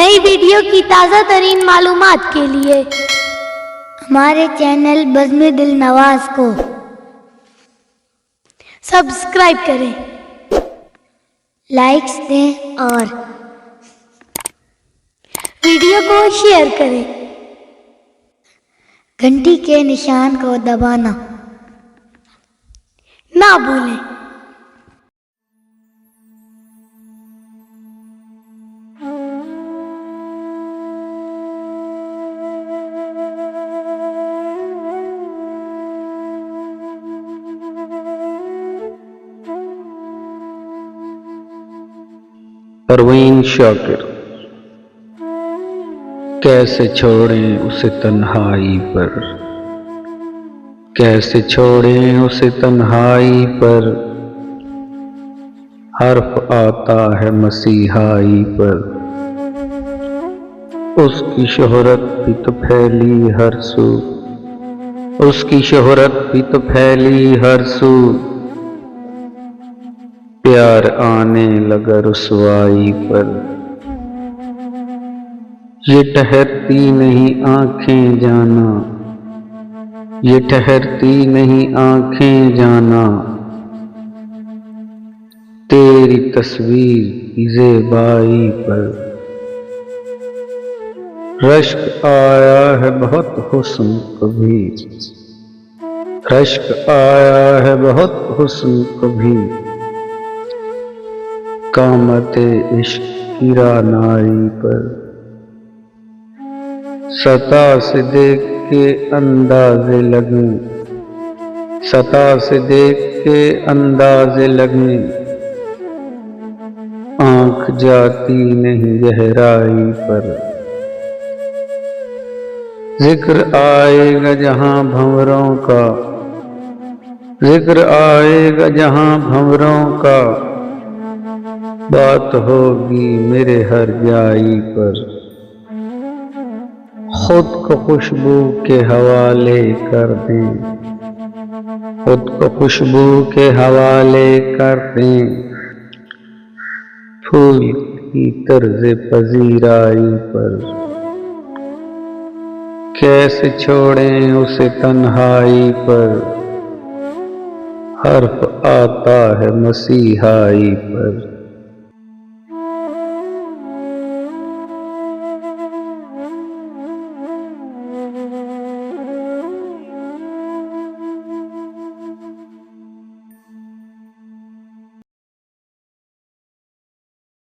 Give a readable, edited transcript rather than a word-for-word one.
नई वीडियो की ताज़ा तरीन मालूमात के लिए हमारे चैनल बज़्म दिल नवाज को सब्सक्राइब करें, लाइक्स दें और वीडियो को शेयर करें। घंटी के निशान को दबाना ना भूलें। परवीन शाकिर। कैसे छोड़ें उसे तन्हाई पर, कैसे छोड़ें उसे तन्हाई पर, हर्फ आता है मसीहाई पर। उसकी शोहरत भी तो फैली हर सू, उसकी शोहरत भी तो फैली हर सू। प्यार आने लगा रुसवाई पर, ये ठहरती नहीं आंखें जाना, ये ठहरती नहीं आंखें जाना। तेरी तस्वीर की ज़ेबाई पर रश्क आया है बहुत हुस्न को भी, रश्क आया है बहुत हुस्न को भी। कामते इश्क की रानाई पर सता से देख के अंदाज़े लगे, सता से देख के अंदाज़े लगे। आँख जाती नहीं गहराई पर, जिक्र आएगा जहाँ भंवरों का, जिक्र आएगा जहाँ भंवरों का। बात होगी मेरे हर जाई पर, खुद को खुशबू के हवाले कर दें, खुद को खुशबू के हवाले कर दें। फूल की तर्ज़े पजीराई पर कैसे छोड़ें उसे तन्हाई पर, हर्फ आता है मसीहाई पर।